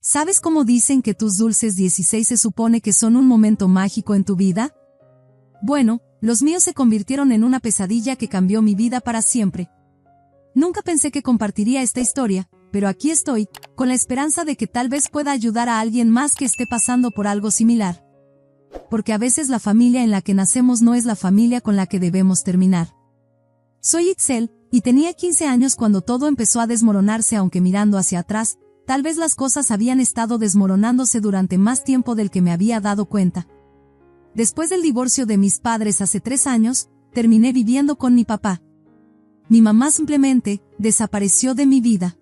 ¿Sabes cómo dicen que tus dulces 16 se supone que son un momento mágico en tu vida? Bueno, los míos se convirtieron en una pesadilla que cambió mi vida para siempre. Nunca pensé que compartiría esta historia, pero aquí estoy, con la esperanza de que tal vez pueda ayudar a alguien más que esté pasando por algo similar. Porque a veces la familia en la que nacemos no es la familia con la que debemos terminar. Soy Itzel, y tenía 15 años cuando todo empezó a desmoronarse, aunque mirando hacia atrás, tal vez las cosas habían estado desmoronándose durante más tiempo del que me había dado cuenta. Después del divorcio de mis padres hace 3 años, terminé viviendo con mi papá. Mi mamá simplemente desapareció de mi vida.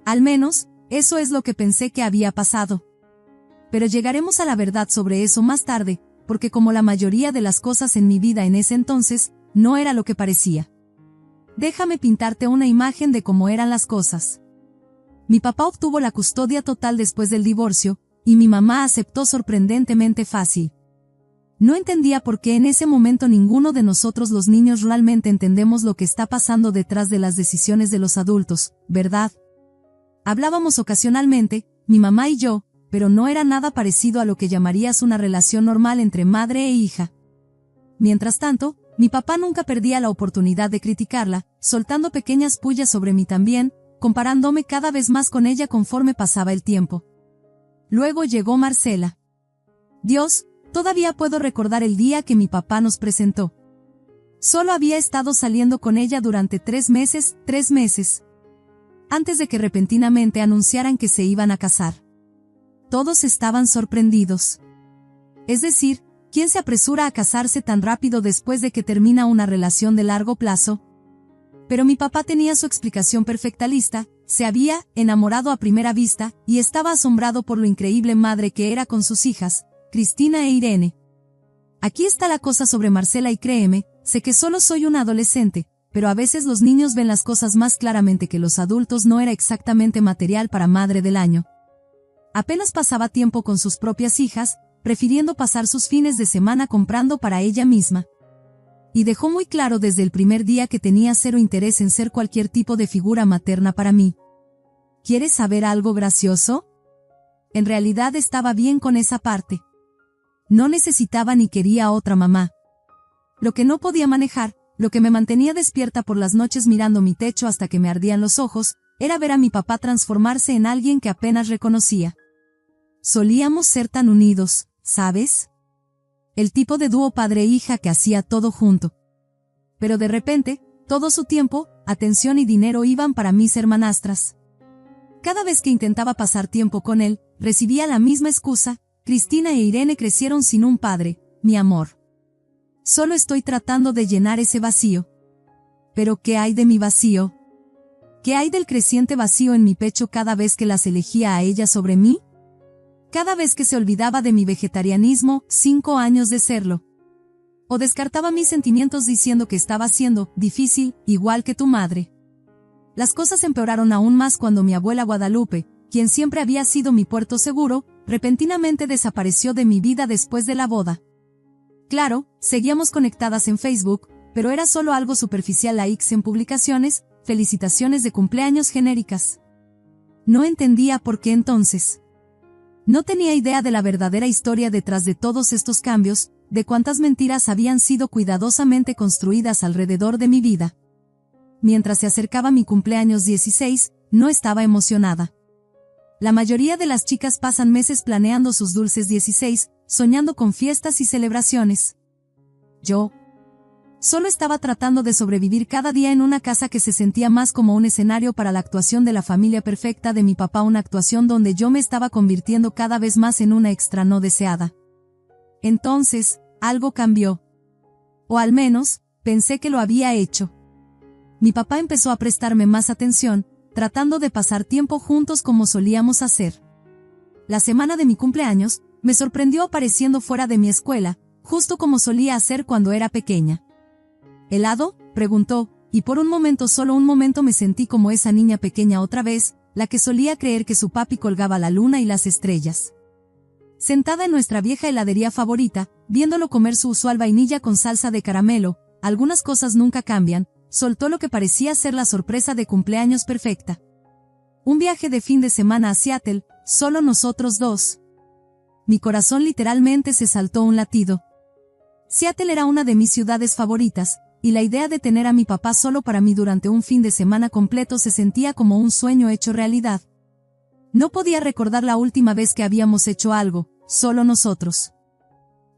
Al menos, eso es lo que pensé que había pasado. Pero llegaremos a la verdad sobre eso más tarde, porque como la mayoría de las cosas en mi vida en ese entonces, no era lo que parecía. Déjame pintarte una imagen de cómo eran las cosas. Mi papá obtuvo la custodia total después del divorcio, y mi mamá aceptó sorprendentemente fácil. No entendía por qué en ese momento ninguno de nosotros los niños realmente entendemos lo que está pasando detrás de las decisiones de los adultos, ¿verdad? Hablábamos ocasionalmente, mi mamá y yo, pero no era nada parecido a lo que llamarías una relación normal entre madre e hija. Mientras tanto, mi papá nunca perdía la oportunidad de criticarla, soltando pequeñas pullas sobre mí también, comparándome cada vez más con ella conforme pasaba el tiempo. Luego llegó Marcela. Dios, todavía puedo recordar el día que mi papá nos presentó. Solo había estado saliendo con ella durante 3 meses, antes de que repentinamente anunciaran que se iban a casar. Todos estaban sorprendidos. Es decir, ¿quién se apresura a casarse tan rápido después de que termina una relación de largo plazo? Pero mi papá tenía su explicación perfecta lista, se había enamorado a primera vista, y estaba asombrado por lo increíble madre que era con sus hijas, Cristina e Irene. Aquí está la cosa sobre Marcela y créeme, sé que solo soy una adolescente, pero a veces los niños ven las cosas más claramente que los adultos. No era exactamente material para madre del año. Apenas pasaba tiempo con sus propias hijas, prefiriendo pasar sus fines de semana comprando para ella misma. Y dejó muy claro desde el primer día que tenía cero interés en ser cualquier tipo de figura materna para mí. ¿Quieres saber algo gracioso? En realidad estaba bien con esa parte. No necesitaba ni quería otra mamá. Lo que no podía manejar, lo que me mantenía despierta por las noches mirando mi techo hasta que me ardían los ojos, era ver a mi papá transformarse en alguien que apenas reconocía. Solíamos ser tan unidos, ¿sabes? El tipo de dúo padre-hija que hacía todo junto. Pero de repente, todo su tiempo, atención y dinero iban para mis hermanastras. Cada vez que intentaba pasar tiempo con él, recibía la misma excusa: Cristina e Irene crecieron sin un padre, mi amor. Solo estoy tratando de llenar ese vacío. ¿Pero qué hay de mi vacío? ¿Qué hay del creciente vacío en mi pecho cada vez que las elegía a ella sobre mí? Cada vez que se olvidaba de mi vegetarianismo, 5 años de serlo. O descartaba mis sentimientos diciendo que estaba siendo difícil, igual que tu madre. Las cosas empeoraron aún más cuando mi abuela Guadalupe, quien siempre había sido mi puerto seguro, repentinamente desapareció de mi vida después de la boda. Claro, seguíamos conectadas en Facebook, pero era solo algo superficial: likes en publicaciones, felicitaciones de cumpleaños genéricas. No entendía por qué entonces. No tenía idea de la verdadera historia detrás de todos estos cambios, de cuántas mentiras habían sido cuidadosamente construidas alrededor de mi vida. Mientras se acercaba mi cumpleaños 16, no estaba emocionada. La mayoría de las chicas pasan meses planeando sus dulces 16, soñando con fiestas y celebraciones. Yo solo estaba tratando de sobrevivir cada día en una casa que se sentía más como un escenario para la actuación de la familia perfecta de mi papá, una actuación donde yo me estaba convirtiendo cada vez más en una extra no deseada. Entonces, algo cambió. O al menos, pensé que lo había hecho. Mi papá empezó a prestarme más atención, tratando de pasar tiempo juntos como solíamos hacer. La semana de mi cumpleaños, me sorprendió apareciendo fuera de mi escuela, justo como solía hacer cuando era pequeña. ¿Helado?, preguntó, y por un momento, solo un momento, me sentí como esa niña pequeña otra vez, la que solía creer que su papi colgaba la luna y las estrellas. Sentada en nuestra vieja heladería favorita, viéndolo comer su usual vainilla con salsa de caramelo, algunas cosas nunca cambian, soltó lo que parecía ser la sorpresa de cumpleaños perfecta. Un viaje de fin de semana a Seattle, solo nosotros dos. Mi corazón literalmente se saltó un latido. Seattle era una de mis ciudades favoritas, y la idea de tener a mi papá solo para mí durante un fin de semana completo se sentía como un sueño hecho realidad. No podía recordar la última vez que habíamos hecho algo, solo nosotros.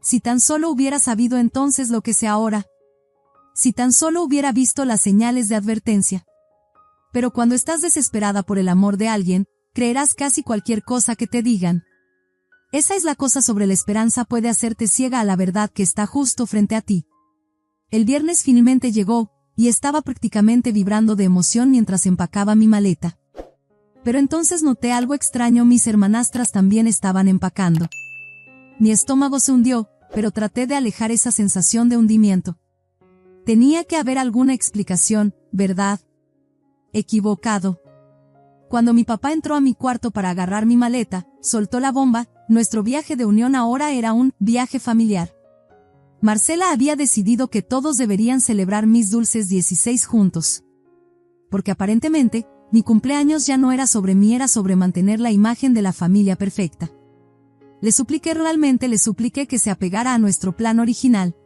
Si tan solo hubiera sabido entonces lo que sé ahora. Si tan solo hubiera visto las señales de advertencia. Pero cuando estás desesperada por el amor de alguien, creerás casi cualquier cosa que te digan. Esa es la cosa sobre la esperanza, puede hacerte ciega a la verdad que está justo frente a ti. El viernes finalmente llegó, y estaba prácticamente vibrando de emoción mientras empacaba mi maleta. Pero entonces noté algo extraño, mis hermanastras también estaban empacando. Mi estómago se hundió, pero traté de alejar esa sensación de hundimiento. Tenía que haber alguna explicación, ¿verdad? Equivocado. Cuando mi papá entró a mi cuarto para agarrar mi maleta, soltó la bomba. Nuestro viaje de unión ahora era un viaje familiar. Marcela había decidido que todos deberían celebrar mis dulces 16 juntos. Porque aparentemente, mi cumpleaños ya no era sobre mí, era sobre mantener la imagen de la familia perfecta. Realmente le supliqué que se apegara a nuestro plan original.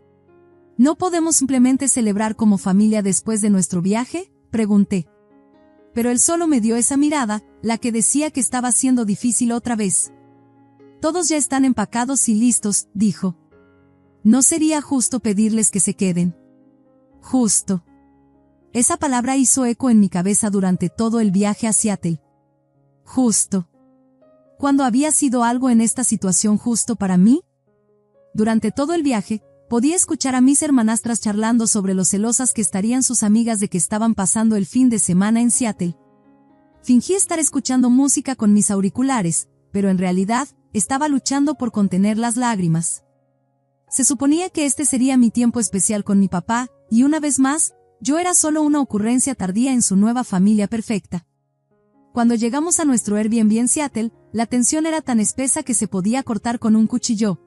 ¿No podemos simplemente celebrar como familia después de nuestro viaje?, pregunté. Pero él solo me dio esa mirada, la que decía que estaba siendo difícil otra vez. Todos ya están empacados y listos, dijo. No sería justo pedirles que se queden. Justo. Esa palabra hizo eco en mi cabeza durante todo el viaje a Seattle. Justo. ¿Cuándo había sido algo en esta situación justo para mí? Durante todo el viaje, podía escuchar a mis hermanastras charlando sobre lo celosas que estarían sus amigas de que estaban pasando el fin de semana en Seattle. Fingí estar escuchando música con mis auriculares, pero en realidad, estaba luchando por contener las lágrimas. Se suponía que este sería mi tiempo especial con mi papá, y una vez más, yo era solo una ocurrencia tardía en su nueva familia perfecta. Cuando llegamos a nuestro Airbnb en Seattle, la tensión era tan espesa que se podía cortar con un cuchillo.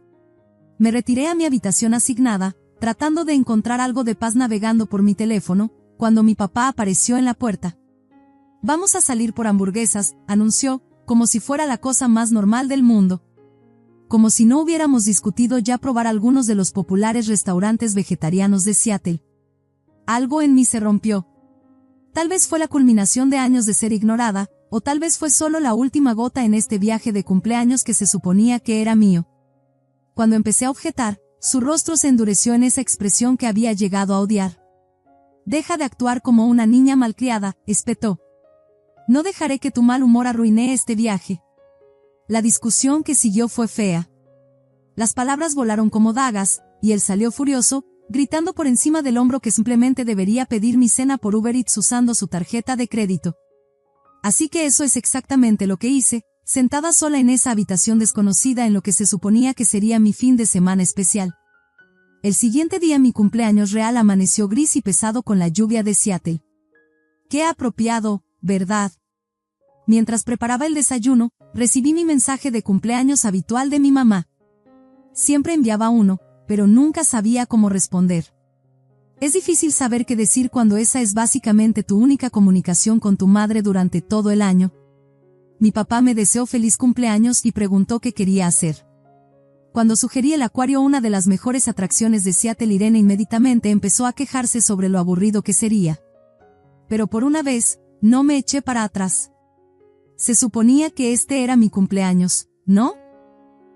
Me retiré a mi habitación asignada, tratando de encontrar algo de paz navegando por mi teléfono, cuando mi papá apareció en la puerta. Vamos a salir por hamburguesas, anunció, como si fuera la cosa más normal del mundo. Como si no hubiéramos discutido ya probar algunos de los populares restaurantes vegetarianos de Seattle. Algo en mí se rompió. Tal vez fue la culminación de años de ser ignorada, o tal vez fue solo la última gota en este viaje de cumpleaños que se suponía que era mío. Cuando empecé a objetar, su rostro se endureció en esa expresión que había llegado a odiar. Deja de actuar como una niña malcriada, espetó. No dejaré que tu mal humor arruine este viaje. La discusión que siguió fue fea. Las palabras volaron como dagas, y él salió furioso, gritando por encima del hombro que simplemente debería pedir mi cena por Uber Eats usando su tarjeta de crédito. Así que eso es exactamente lo que hice, sentada sola en esa habitación desconocida en lo que se suponía que sería mi fin de semana especial. El siguiente día, mi cumpleaños real, amaneció gris y pesado con la lluvia de Seattle. Qué apropiado, ¿verdad? Mientras preparaba el desayuno, recibí mi mensaje de cumpleaños habitual de mi mamá. Siempre enviaba uno, pero nunca sabía cómo responder. Es difícil saber qué decir cuando esa es básicamente tu única comunicación con tu madre durante todo el año. Mi papá me deseó feliz cumpleaños y preguntó qué quería hacer. Cuando sugerí el acuario, una de las mejores atracciones de Seattle, Irene inmediatamente empezó a quejarse sobre lo aburrido que sería. Pero por una vez, no me eché para atrás. Se suponía que este era mi cumpleaños, ¿no?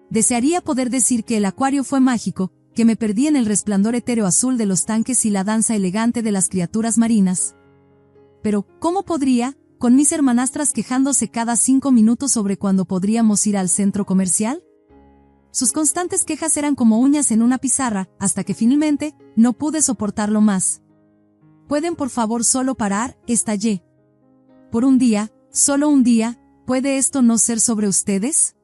Desearía poder decir que el acuario fue mágico, que me perdí en el resplandor etéreo azul de los tanques y la danza elegante de las criaturas marinas. Pero, ¿cómo podría, con mis hermanastras quejándose cada 5 minutos sobre cuándo podríamos ir al centro comercial? Sus constantes quejas eran como uñas en una pizarra, hasta que finalmente, no pude soportarlo más. ¿Pueden por favor solo parar?, estallé. Por un día, solo un día, ¿puede esto no ser sobre ustedes?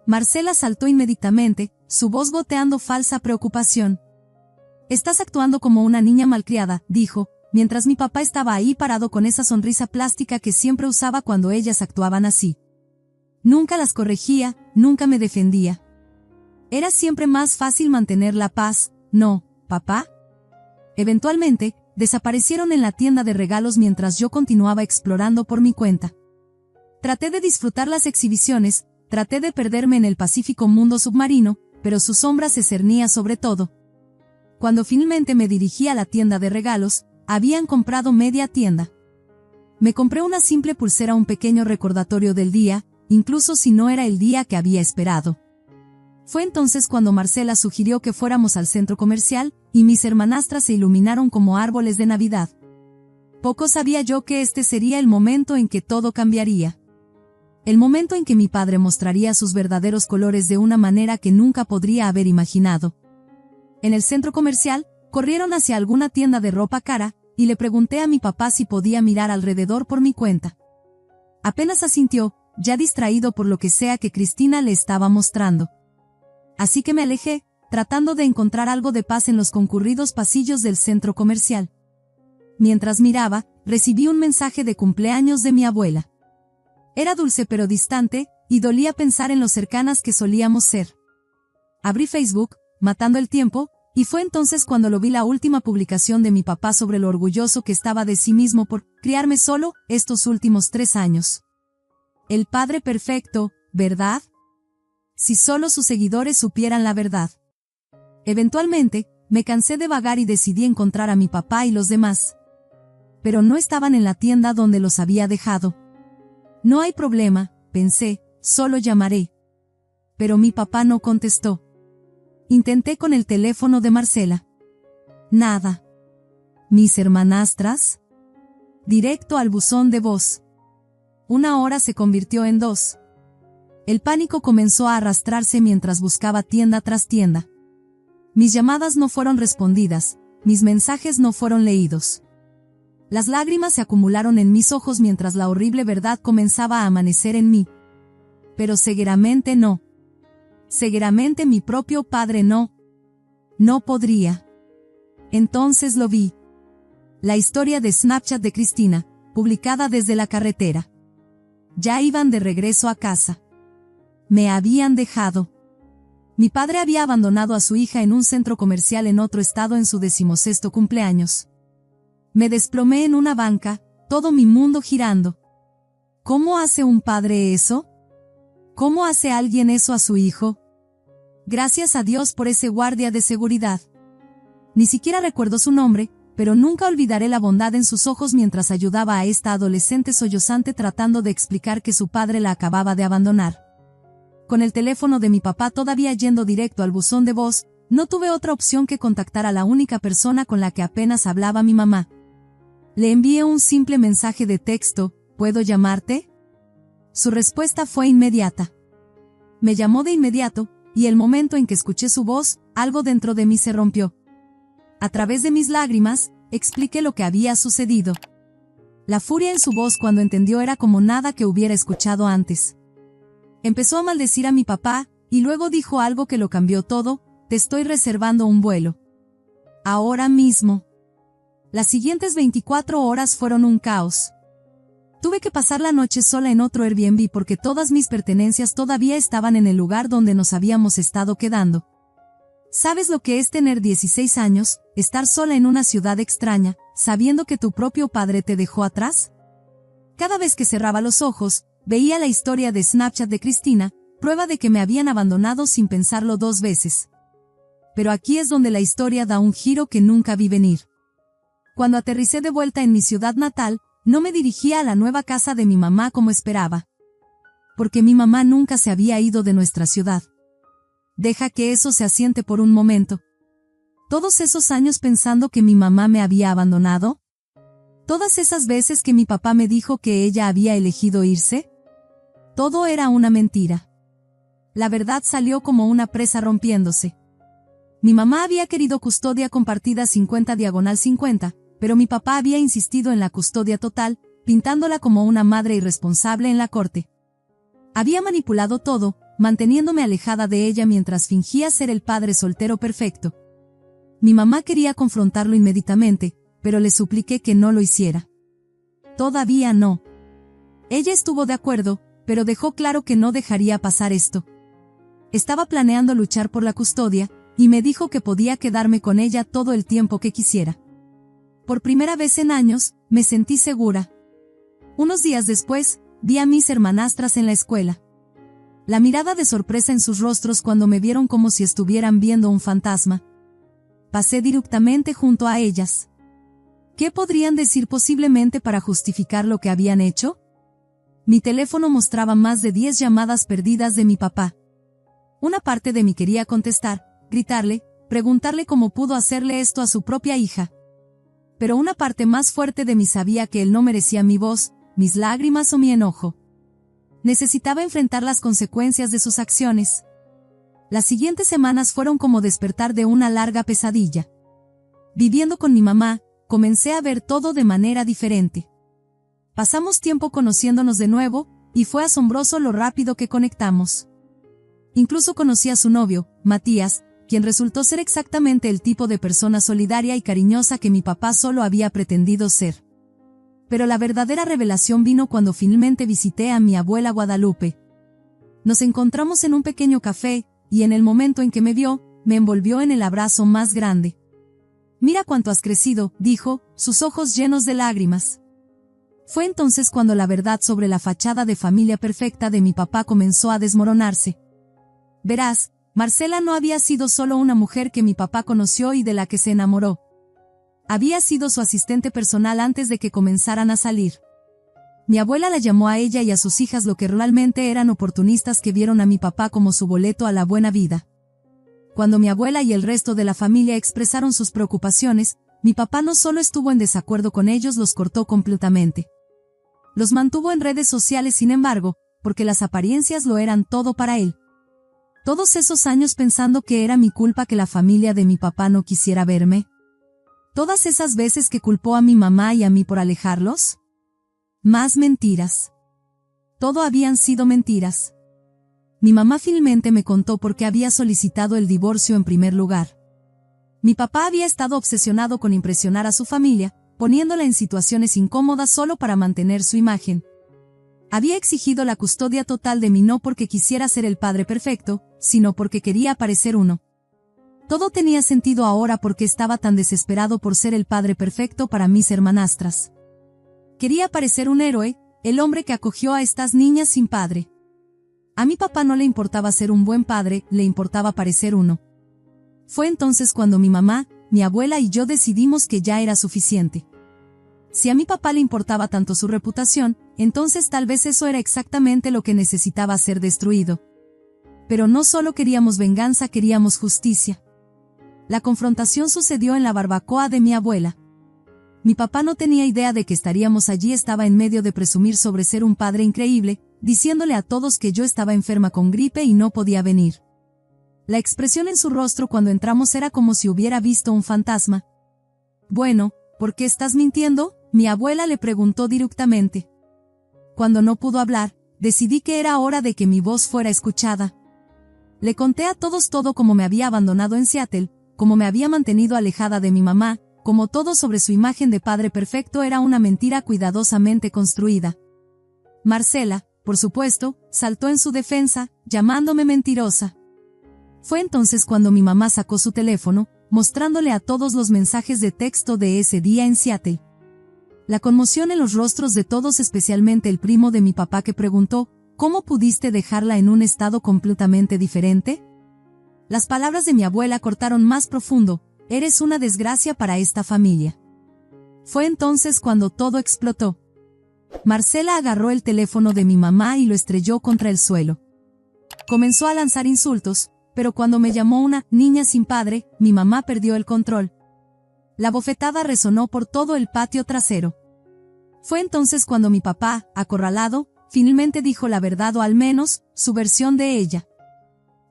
Marcela saltó inmediatamente, su voz goteando falsa preocupación. Estás actuando como una niña malcriada, dijo, mientras mi papá estaba ahí parado con esa sonrisa plástica que siempre usaba cuando ellas actuaban así. Nunca las corregía, nunca me defendía. Era siempre más fácil mantener la paz, ¿no, papá? Eventualmente, desaparecieron en la tienda de regalos mientras yo continuaba explorando por mi cuenta. Traté de disfrutar las exhibiciones, traté de perderme en el pacífico mundo submarino, pero su sombra se cernía sobre todo. Cuando finalmente me dirigí a la tienda de regalos, habían comprado media tienda. Me compré una simple pulsera, un pequeño recordatorio del día, incluso si no era el día que había esperado. Fue entonces cuando Marcela sugirió que fuéramos al centro comercial, y mis hermanastras se iluminaron como árboles de Navidad. Poco sabía yo que este sería el momento en que todo cambiaría. El momento en que mi padre mostraría sus verdaderos colores de una manera que nunca podría haber imaginado. En el centro comercial, corrieron hacia alguna tienda de ropa cara, y le pregunté a mi papá si podía mirar alrededor por mi cuenta. Apenas asintió, ya distraído por lo que sea que Cristina le estaba mostrando. Así que me alejé, tratando de encontrar algo de paz en los concurridos pasillos del centro comercial. Mientras miraba, recibí un mensaje de cumpleaños de mi abuela. Era dulce pero distante, y dolía pensar en lo cercanas que solíamos ser. Abrí Facebook, matando el tiempo, y fue entonces cuando lo vi, la última publicación de mi papá sobre lo orgulloso que estaba de sí mismo por criarme solo estos últimos 3 años. El padre perfecto, ¿verdad? Si solo sus seguidores supieran la verdad. Eventualmente, me cansé de vagar y decidí encontrar a mi papá y los demás. Pero no estaban en la tienda donde los había dejado. No hay problema, pensé, solo llamaré. Pero mi papá no contestó. Intenté con el teléfono de Marcela. Nada. ¿Mis hermanastras? Directo al buzón de voz. 1 hora se convirtió en 2. El pánico comenzó a arrastrarse mientras buscaba tienda tras tienda. Mis llamadas no fueron respondidas, mis mensajes no fueron leídos. Las lágrimas se acumularon en mis ojos mientras la horrible verdad comenzaba a amanecer en mí. Pero seguramente no. Seguramente mi propio padre no. No podría. Entonces lo vi. La historia de Snapchat de Cristina, publicada desde la carretera. Ya iban de regreso a casa. Me habían dejado. Mi padre había abandonado a su hija en un centro comercial en otro estado en su 16º cumpleaños. Me desplomé en una banca, todo mi mundo girando. ¿Cómo hace un padre eso? ¿Cómo hace alguien eso a su hijo? Gracias a Dios por ese guardia de seguridad. Ni siquiera recuerdo su nombre, pero nunca olvidaré la bondad en sus ojos mientras ayudaba a esta adolescente sollozante tratando de explicar que su padre la acababa de abandonar. Con el teléfono de mi papá todavía yendo directo al buzón de voz, no tuve otra opción que contactar a la única persona con la que apenas hablaba, mi mamá. Le envié un simple mensaje de texto: ¿puedo llamarte? Su respuesta fue inmediata. Me llamó de inmediato, y el momento en que escuché su voz, algo dentro de mí se rompió. A través de mis lágrimas, expliqué lo que había sucedido. La furia en su voz cuando entendió era como nada que hubiera escuchado antes. Empezó a maldecir a mi papá, y luego dijo algo que lo cambió todo: te estoy reservando un vuelo. Ahora mismo. Las siguientes 24 horas fueron un caos. Tuve que pasar la noche sola en otro Airbnb porque todas mis pertenencias todavía estaban en el lugar donde nos habíamos estado quedando. ¿Sabes lo que es tener 16 años, estar sola en una ciudad extraña, sabiendo que tu propio padre te dejó atrás? Cada vez que cerraba los ojos, veía la historia de Snapchat de Cristina, prueba de que me habían abandonado sin pensarlo 2 veces. Pero aquí es donde la historia da un giro que nunca vi venir. Cuando aterricé de vuelta en mi ciudad natal, no me dirigía a la nueva casa de mi mamá como esperaba. Porque mi mamá nunca se había ido de nuestra ciudad. Deja que eso se asiente por un momento. Todos esos años pensando que mi mamá me había abandonado. Todas esas veces que mi papá me dijo que ella había elegido irse. Todo era una mentira. La verdad salió como una presa rompiéndose. Mi mamá había querido custodia compartida 50/50, pero mi papá había insistido en la custodia total, pintándola como una madre irresponsable en la corte. Había manipulado todo, manteniéndome alejada de ella mientras fingía ser el padre soltero perfecto. Mi mamá quería confrontarlo inmediatamente, pero le supliqué que no lo hiciera. Todavía no. Ella estuvo de acuerdo, pero dejó claro que no dejaría pasar esto. Estaba planeando luchar por la custodia, y me dijo que podía quedarme con ella todo el tiempo que quisiera. Por primera vez en años, me sentí segura. Unos días después, vi a mis hermanastras en la escuela. La mirada de sorpresa en sus rostros cuando me vieron como si estuvieran viendo un fantasma. Pasé directamente junto a ellas. ¿Qué podrían decir posiblemente para justificar lo que habían hecho? Mi teléfono mostraba más de 10 llamadas perdidas de mi papá. Una parte de mí quería contestar, gritarle, preguntarle cómo pudo hacerle esto a su propia hija. Pero una parte más fuerte de mí sabía que él no merecía mi voz, mis lágrimas o mi enojo. Necesitaba enfrentar las consecuencias de sus acciones. Las siguientes semanas fueron como despertar de una larga pesadilla. Viviendo con mi mamá, comencé a ver todo de manera diferente. Pasamos tiempo conociéndonos de nuevo, y fue asombroso lo rápido que conectamos. Incluso conocí a su novio, Matías, quien resultó ser exactamente el tipo de persona solidaria y cariñosa que mi papá solo había pretendido ser. Pero la verdadera revelación vino cuando finalmente visité a mi abuela Guadalupe. Nos encontramos en un pequeño café, y en el momento en que me vio, me envolvió en el abrazo más grande. «Mira cuánto has crecido», dijo, sus ojos llenos de lágrimas. Fue entonces cuando la verdad sobre la fachada de familia perfecta de mi papá comenzó a desmoronarse. Verás, Marcela no había sido solo una mujer que mi papá conoció y de la que se enamoró. Había sido su asistente personal antes de que comenzaran a salir. Mi abuela la llamó a ella y a sus hijas lo que realmente eran oportunistas que vieron a mi papá como su boleto a la buena vida. Cuando mi abuela y el resto de la familia expresaron sus preocupaciones, mi papá no solo estuvo en desacuerdo con ellos, los cortó completamente. Los mantuvo en redes sociales, sin embargo, porque las apariencias lo eran todo para él. Todos esos años pensando que era mi culpa que la familia de mi papá no quisiera verme. Todas esas veces que culpó a mi mamá y a mí por alejarlos. Más mentiras. Todo habían sido mentiras. Mi mamá finalmente me contó por qué había solicitado el divorcio en primer lugar. Mi papá había estado obsesionado con impresionar a su familia, poniéndola en situaciones incómodas solo para mantener su imagen. Había exigido la custodia total de mí no porque quisiera ser el padre perfecto, sino porque quería parecer uno. Todo tenía sentido ahora porque estaba tan desesperado por ser el padre perfecto para mis hermanastras. Quería parecer un héroe, el hombre que acogió a estas niñas sin padre. A mi papá no le importaba ser un buen padre, le importaba parecer uno. Fue entonces cuando mi mamá, mi abuela y yo decidimos que ya era suficiente. Si a mi papá le importaba tanto su reputación, entonces tal vez eso era exactamente lo que necesitaba ser destruido. Pero no solo queríamos venganza, queríamos justicia. La confrontación sucedió en la barbacoa de mi abuela. Mi papá no tenía idea de que estaríamos allí, estaba en medio de presumir sobre ser un padre increíble, diciéndole a todos que yo estaba enferma con gripe y no podía venir. La expresión en su rostro cuando entramos era como si hubiera visto un fantasma. «Bueno, ¿por qué estás mintiendo?», mi abuela le preguntó directamente. Cuando no pudo hablar, decidí que era hora de que mi voz fuera escuchada. Le conté a todos todo cómo me había abandonado en Seattle, cómo me había mantenido alejada de mi mamá, cómo todo sobre su imagen de padre perfecto era una mentira cuidadosamente construida. Marcela, por supuesto, saltó en su defensa, llamándome mentirosa. Fue entonces cuando mi mamá sacó su teléfono, mostrándole a todos los mensajes de texto de ese día en Seattle. La conmoción en los rostros de todos, especialmente el primo de mi papá, que preguntó, ¿cómo pudiste dejarla en un estado completamente diferente? Las palabras de mi abuela cortaron más profundo, eres una desgracia para esta familia. Fue entonces cuando todo explotó. Marcela agarró el teléfono de mi mamá y lo estrelló contra el suelo. Comenzó a lanzar insultos, pero cuando me llamó una niña sin padre, mi mamá perdió el control. La bofetada resonó por todo el patio trasero. Fue entonces cuando mi papá, acorralado, finalmente dijo la verdad, o al menos, su versión de ella.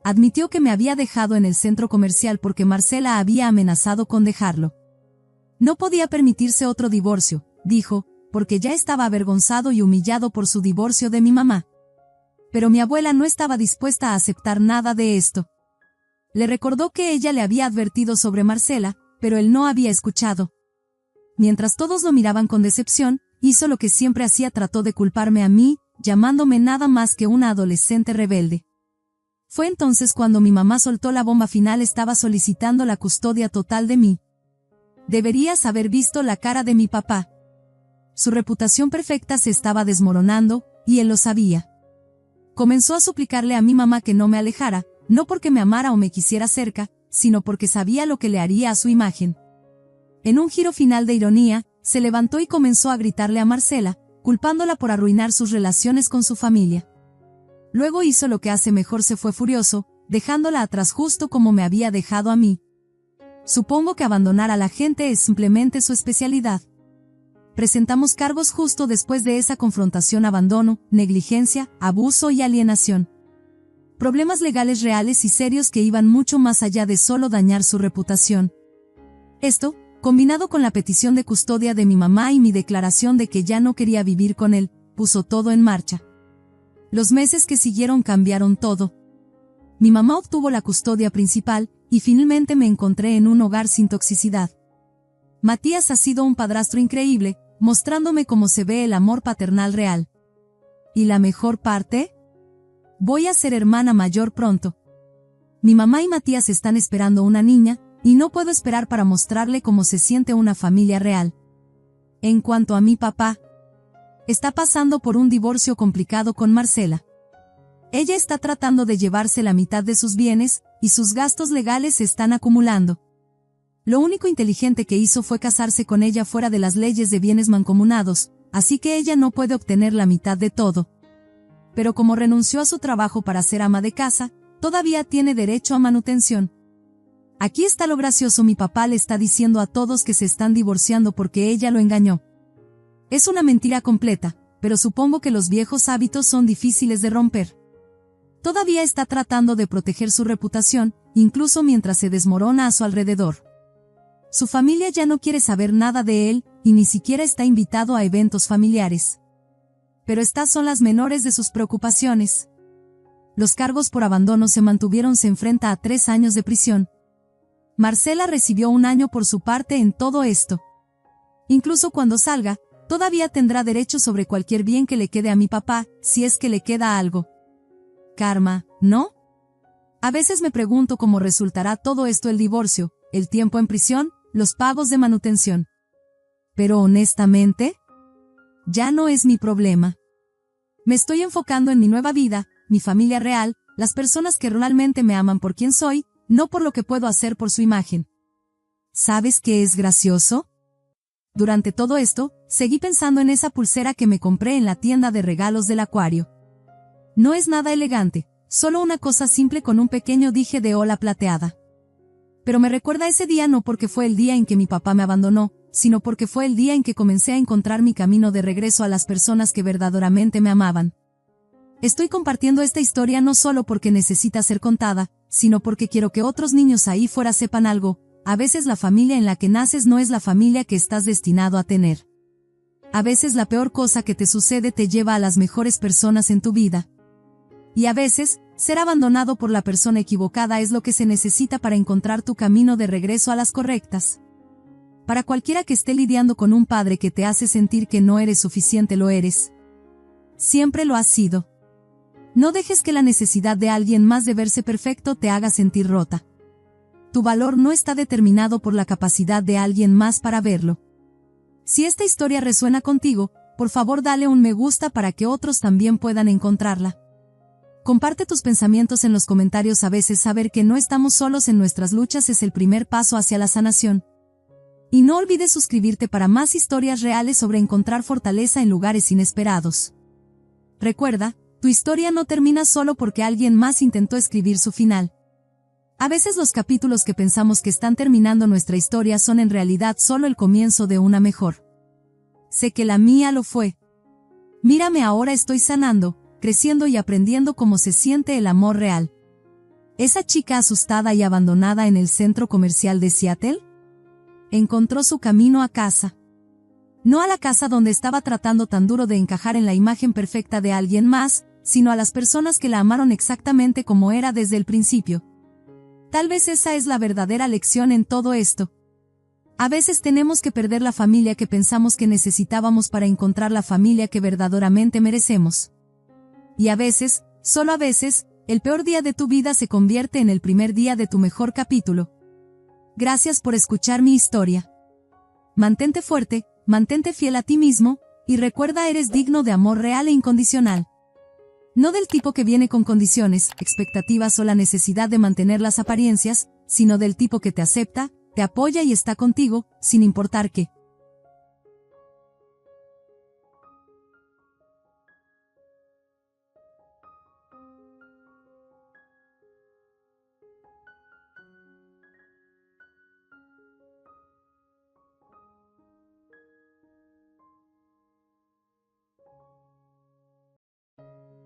Admitió que me había dejado en el centro comercial porque Marcela había amenazado con dejarlo. No podía permitirse otro divorcio, dijo, porque ya estaba avergonzado y humillado por su divorcio de mi mamá. Pero mi abuela no estaba dispuesta a aceptar nada de esto. Le recordó que ella le había advertido sobre Marcela, pero él no había escuchado. Mientras todos lo miraban con decepción, hizo lo que siempre hacía, trató de culparme a mí, llamándome nada más que una adolescente rebelde. Fue entonces cuando mi mamá soltó la bomba final, estaba solicitando la custodia total de mí. Deberías haber visto la cara de mi papá. Su reputación perfecta se estaba desmoronando, y él lo sabía. Comenzó a suplicarle a mi mamá que no me alejara, no porque me amara o me quisiera cerca, sino porque sabía lo que le haría a su imagen. En un giro final de ironía, se levantó y comenzó a gritarle a Marcela, culpándola por arruinar sus relaciones con su familia. Luego hizo lo que hace mejor, se fue furioso, dejándola atrás justo como me había dejado a mí. Supongo que abandonar a la gente es simplemente su especialidad. Presentamos cargos justo después de esa confrontación: abandono, negligencia, abuso y alienación. Problemas legales reales y serios que iban mucho más allá de solo dañar su reputación. Esto, combinado con la petición de custodia de mi mamá y mi declaración de que ya no quería vivir con él, puso todo en marcha. Los meses que siguieron cambiaron todo. Mi mamá obtuvo la custodia principal, y finalmente me encontré en un hogar sin toxicidad. Matías ha sido un padrastro increíble, mostrándome cómo se ve el amor paternal real. ¿Y la mejor parte? Voy a ser hermana mayor pronto. Mi mamá y Matías están esperando una niña, y no puedo esperar para mostrarle cómo se siente una familia real. En cuanto a mi papá, está pasando por un divorcio complicado con Marcela. Ella está tratando de llevarse la mitad de sus bienes, y sus gastos legales se están acumulando. Lo único inteligente que hizo fue casarse con ella fuera de las leyes de bienes mancomunados, así que ella no puede obtener la mitad de todo. Pero como renunció a su trabajo para ser ama de casa, todavía tiene derecho a manutención. Aquí está lo gracioso: mi papá le está diciendo a todos que se están divorciando porque ella lo engañó. Es una mentira completa, pero supongo que los viejos hábitos son difíciles de romper. Todavía está tratando de proteger su reputación, incluso mientras se desmorona a su alrededor. Su familia ya no quiere saber nada de él, y ni siquiera está invitado a eventos familiares. Pero estas son las menores de sus preocupaciones. Los cargos por abandono se mantuvieron. Se enfrenta a 3 años de prisión. Marcela recibió 1 año por su parte en todo esto. Incluso cuando salga, todavía tendrá derecho sobre cualquier bien que le quede a mi papá, si es que le queda algo. Karma, ¿no? A veces me pregunto cómo resultará todo esto: el divorcio, el tiempo en prisión, los pagos de manutención. Pero honestamente, ya no es mi problema. Me estoy enfocando en mi nueva vida, mi familia real, las personas que realmente me aman por quien soy, no por lo que puedo hacer por su imagen. ¿Sabes qué es gracioso? Durante todo esto, seguí pensando en esa pulsera que me compré en la tienda de regalos del acuario. No es nada elegante, solo una cosa simple con un pequeño dije de ola plateada. Pero me recuerda ese día, no porque fue el día en que mi papá me abandonó, sino porque fue el día en que comencé a encontrar mi camino de regreso a las personas que verdaderamente me amaban. Estoy compartiendo esta historia no solo porque necesita ser contada, sino porque quiero que otros niños ahí fuera sepan algo: a veces la familia en la que naces no es la familia que estás destinado a tener. A veces la peor cosa que te sucede te lleva a las mejores personas en tu vida. Y a veces, ser abandonado por la persona equivocada es lo que se necesita para encontrar tu camino de regreso a las correctas. Para cualquiera que esté lidiando con un padre que te hace sentir que no eres suficiente, lo eres. Siempre lo has sido. No dejes que la necesidad de alguien más de verse perfecto te haga sentir rota. Tu valor no está determinado por la capacidad de alguien más para verlo. Si esta historia resuena contigo, por favor dale un me gusta para que otros también puedan encontrarla. Comparte tus pensamientos en los comentarios. A veces saber que no estamos solos en nuestras luchas es el primer paso hacia la sanación. Y no olvides suscribirte para más historias reales sobre encontrar fortaleza en lugares inesperados. Recuerda, tu historia no termina solo porque alguien más intentó escribir su final. A veces los capítulos que pensamos que están terminando nuestra historia son en realidad solo el comienzo de una mejor. Sé que la mía lo fue. Mírame ahora, estoy sanando, creciendo y aprendiendo cómo se siente el amor real. Esa chica asustada y abandonada en el centro comercial de Seattle encontró su camino a casa. No a la casa donde estaba tratando tan duro de encajar en la imagen perfecta de alguien más, sino a las personas que la amaron exactamente como era desde el principio. Tal vez esa es la verdadera lección en todo esto. A veces tenemos que perder la familia que pensamos que necesitábamos para encontrar la familia que verdaderamente merecemos. Y a veces, solo a veces, el peor día de tu vida se convierte en el primer día de tu mejor capítulo. Gracias por escuchar mi historia. Mantente fuerte, mantente fiel a ti mismo, Y recuerda, eres digno de amor real e incondicional. No del tipo que viene con condiciones, expectativas o la necesidad de mantener las apariencias, sino del tipo que te acepta, te apoya y está contigo, sin importar qué.